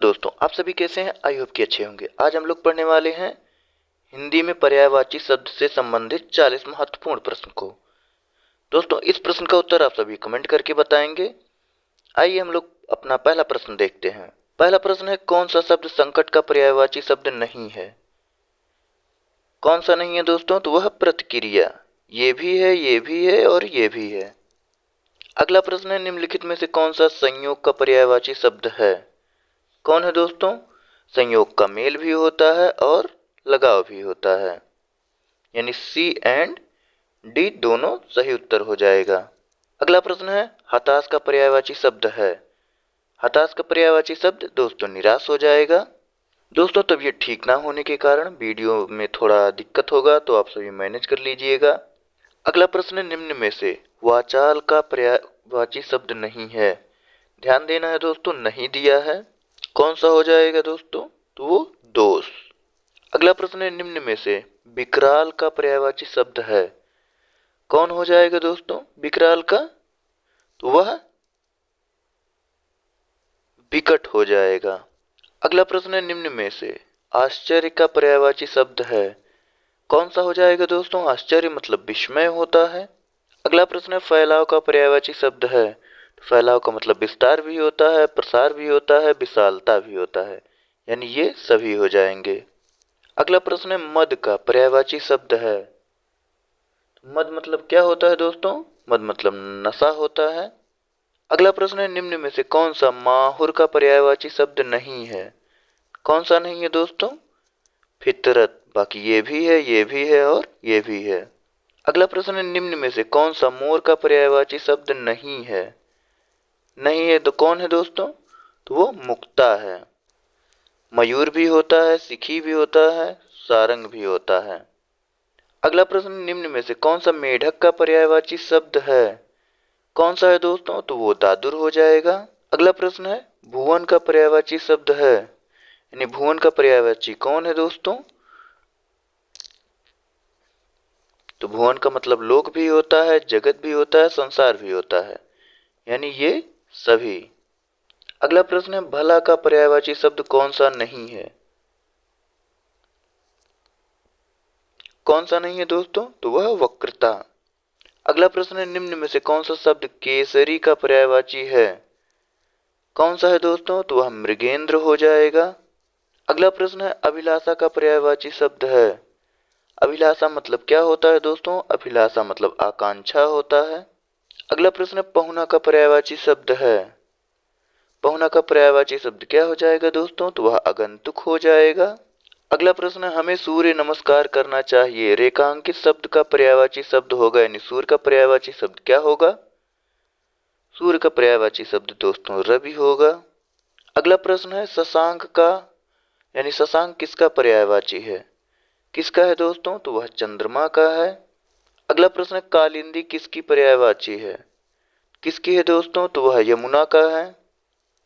दोस्तों आप सभी कैसे हैं? आई होप कि अच्छे होंगे। आज हम लोग पढ़ने वाले हैं हिंदी में पर्यायवाची शब्द से संबंधित 40 महत्वपूर्ण प्रश्न को। दोस्तों इस प्रश्न का उत्तर आप सभी कमेंट करके बताएंगे। आइए हम लोग अपना पहला प्रश्न देखते हैं। पहला प्रश्न है, कौन सा शब्द संकट का पर्यायवाची शब्द नहीं है? कौन सा नहीं है दोस्तों? तो वह प्रतिक्रिया। ये भी है, ये भी है और ये भी है। अगला प्रश्न है, निम्नलिखित में से कौन सा संयोग का पर्यायवाची शब्द है? कौन है दोस्तों? संयोग का मेल भी होता है और लगाव भी होता है, यानी सी एंड डी दोनों सही उत्तर हो जाएगा। अगला प्रश्न है, हताश का पर्यायवाची शब्द है? हताश का पर्यायवाची शब्द दोस्तों निराश हो जाएगा। दोस्तों तबीयत ठीक ना होने के कारण वीडियो में थोड़ा दिक्कत होगा, तो आप सभी मैनेज कर लीजिएगा। अगला प्रश्न है, निम्न में से वाचाल का पर्यायवाची शब्द नहीं है? ध्यान देना है दोस्तों, नहीं दिया है। कौन सा हो जाएगा दोस्तों? तो वो दोष। अगला प्रश्न है, निम्न में से विकराल का पर्यायवाची शब्द है? कौन हो जाएगा दोस्तों विकराल का? तो वह विकट हो जाएगा। अगला प्रश्न है, निम्न में से आश्चर्य का पर्यायवाची शब्द है? कौन सा हो जाएगा दोस्तों? आश्चर्य मतलब विस्मय होता है। अगला प्रश्न है, फैलाव का पर्यायवाची शब्द है? फैलाव का मतलब विस्तार भी होता है, प्रसार भी होता है, विशालता भी होता है, यानी ये सभी हो जाएंगे। अगला प्रश्न है, मद का पर्यायवाची शब्द है? मद मतलब क्या होता है दोस्तों? मद मतलब नशा होता है। अगला प्रश्न है, निम्न में से कौन सा माहुर का पर्यायवाची शब्द नहीं है? कौन सा नहीं है दोस्तों? फितरत। बाकी ये भी है, ये भी है और ये भी है। अगला प्रश्न है, निम्न में से कौन सा मोर का पर्यायवाची शब्द नहीं है? नहीं है तो कौन है दोस्तों? तो वो मुक्ता है। मयूर भी होता है, सिखी भी होता है, सारंग भी होता है। अगला प्रश्न, निम्न में से कौन सा मेढक का पर्यायवाची शब्द है? कौन सा है दोस्तों? तो वो दादुर हो जाएगा। अगला प्रश्न है, भुवन का पर्यायवाची शब्द है? यानी भुवन का पर्यायवाची कौन है दोस्तों? तो भुवन का मतलब लोक भी होता है, जगत भी होता है, संसार भी होता है, यानी ये सभी। अगला प्रश्न है, भला का पर्यायवाची शब्द कौन सा नहीं है? कौन सा नहीं है दोस्तों? तो वह वक्रता। अगला प्रश्न है, निम्न में से कौन सा शब्द केसरी का पर्यायवाची है? कौन सा है दोस्तों? तो वह मृगेंद्र हो जाएगा। अगला प्रश्न है, अभिलाषा का पर्यायवाची शब्द है? अभिलाषा मतलब क्या होता है दोस्तों? अभिलाषा मतलब आकांक्षा होता है। अगला प्रश्न है, पहुना का पर्यायवाची शब्द है? पहुना का पर्यायवाची शब्द क्या हो जाएगा दोस्तों? तो वह आगंतुक हो जाएगा। अगला प्रश्न है, हमें सूर्य नमस्कार करना चाहिए, रेखांकित शब्द का पर्यायवाची शब्द होगा, यानी सूर्य का पर्यायवाची शब्द क्या होगा? सूर्य का पर्यायवाची शब्द दोस्तों रवि होगा। अगला प्रश्न है, शशांक का यानी शशांक किसका पर्यायवाची है? किसका है दोस्तों? तो वह चंद्रमा का है। अगला प्रश्न है, कालिंदी किसकी पर्यायवाची है? किसकी है दोस्तों? तो वह यमुना का है।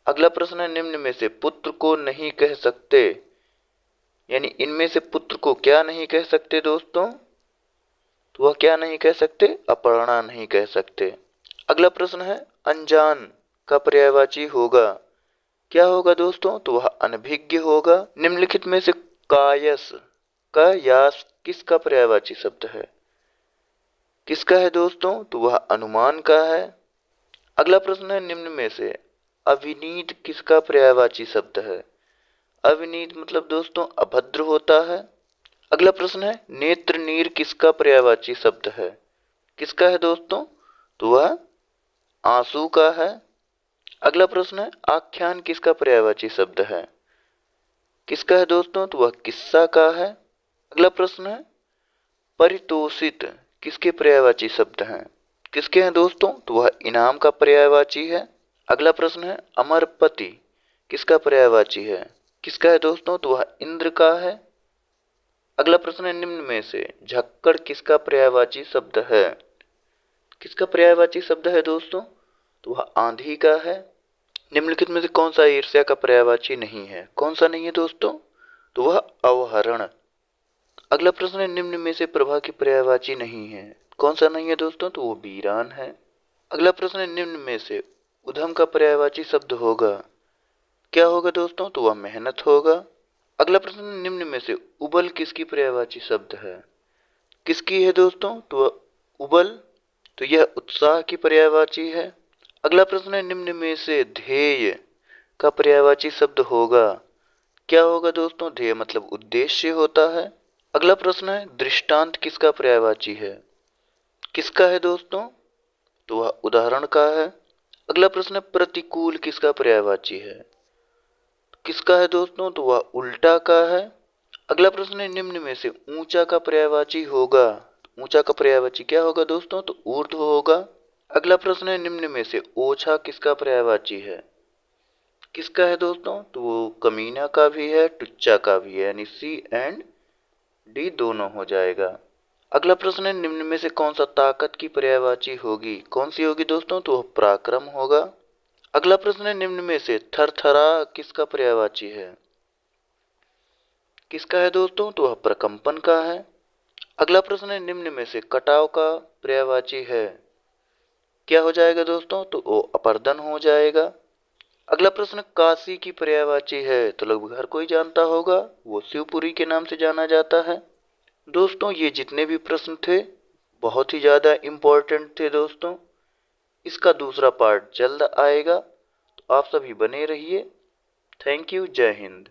अगला प्रश्न है, निम्न में से पुत्र को नहीं कह सकते, यानी इनमें से पुत्र को क्या नहीं कह सकते दोस्तों? तो वह क्या नहीं कह सकते? अपर्णा नहीं कह सकते। अगला प्रश्न है, अनजान का पर्यायवाची होगा, क्या होगा दोस्तों? तो वह अनभिज्ञ होगा। निम्नलिखित में से कायस का यास किसका पर्यायवाची शब्द है? किसका है दोस्तों? तो वह अनुमान का है। अगला प्रश्न है, निम्न में से अविनीत किसका पर्यायवाची शब्द है? अविनीत मतलब दोस्तों अभद्र होता है। अगला प्रश्न है, नेत्र नीर किसका पर्यायवाची शब्द है? किसका है दोस्तों? तो वह आंसू का है। अगला प्रश्न है, आख्यान किसका पर्यायवाची शब्द है? किसका है दोस्तों? तो वह किस्सा का है। अगला प्रश्न है, परितोषित किसके पर्यायवाची शब्द हैं? किसके हैं दोस्तों? तो वह इनाम का पर्यायवाची है। अगला प्रश्न है, अमरपति किसका पर्यायवाची है? किसका है दोस्तों? तो वह इंद्र का है। अगला प्रश्न है, निम्न में से झक्कड़ किसका पर्यायवाची शब्द है? किसका पर्यायवाची शब्द है दोस्तों? तो वह आंधी का है। निम्नलिखित में से कौन सा ईर्ष्या का पर्यायवाची नहीं है? कौन सा नहीं है दोस्तों? तो वह अवहरण। अगला प्रश्न है, निम्न में से प्रभा की पर्यायवाची नहीं है, कौन सा नहीं है दोस्तों? तो वो वीरान है। अगला प्रश्न है, निम्न में से उधम का पर्यायवाची शब्द होगा, क्या होगा दोस्तों? तो वह मेहनत होगा। अगला प्रश्न, निम्न में से उबल किसकी पर्यायवाची शब्द है? किसकी है दोस्तों? तो वह उबल, तो यह उत्साह की पर्यायवाची है। अगला प्रश्न है, निम्न में से ध्येय का पर्यायवाची शब्द होगा? क्या होगा दोस्तों? ध्येय मतलब उद्देश्य होता है। अगला प्रश्न है, दृष्टांत किसका पर्यायवाची है? किसका है दोस्तों? तो वह उदाहरण का है। अगला प्रश्न है, प्रतिकूल किसका पर्यायवाची है? किसका है दोस्तों? तो वह उल्टा का है। अगला प्रश्न है, निम्न में से ऊंचा का पर्यायवाची होगा? ऊंचा का पर्यायवाची क्या होगा दोस्तों? तो ऊर्ध्व होगा। अगला प्रश्न है, निम्न में से ओछा किसका पर्यायवाची है? किसका है दोस्तों? तो वो कमीना का भी है, टुच्चा का भी है, यानी सी एंड डी दोनों हो जाएगा। अगला प्रश्न है, निम्न में से कौन सा ताकत की पर्यायवाची होगी? कौन सी होगी दोस्तों? तो वह पराक्रम होगा। अगला प्रश्न है, निम्न में से थरथरा किसका पर्यायवाची है? किसका है दोस्तों? तो वह प्रकंपन का है। अगला प्रश्न है, निम्न में से कटाव का पर्यायवाची है? क्या हो जाएगा दोस्तों? तो वो अपर्दन हो जाएगा। अगला प्रश्न, काशी की पर्यायवाची है? तो लगभग हर कोई जानता होगा, वो शिवपुरी के नाम से जाना जाता है। दोस्तों ये जितने भी प्रश्न थे बहुत ही ज़्यादा इम्पोर्टेंट थे दोस्तों। इसका दूसरा पार्ट जल्द आएगा, तो आप सभी बने रहिए। Thank you. जय हिंद।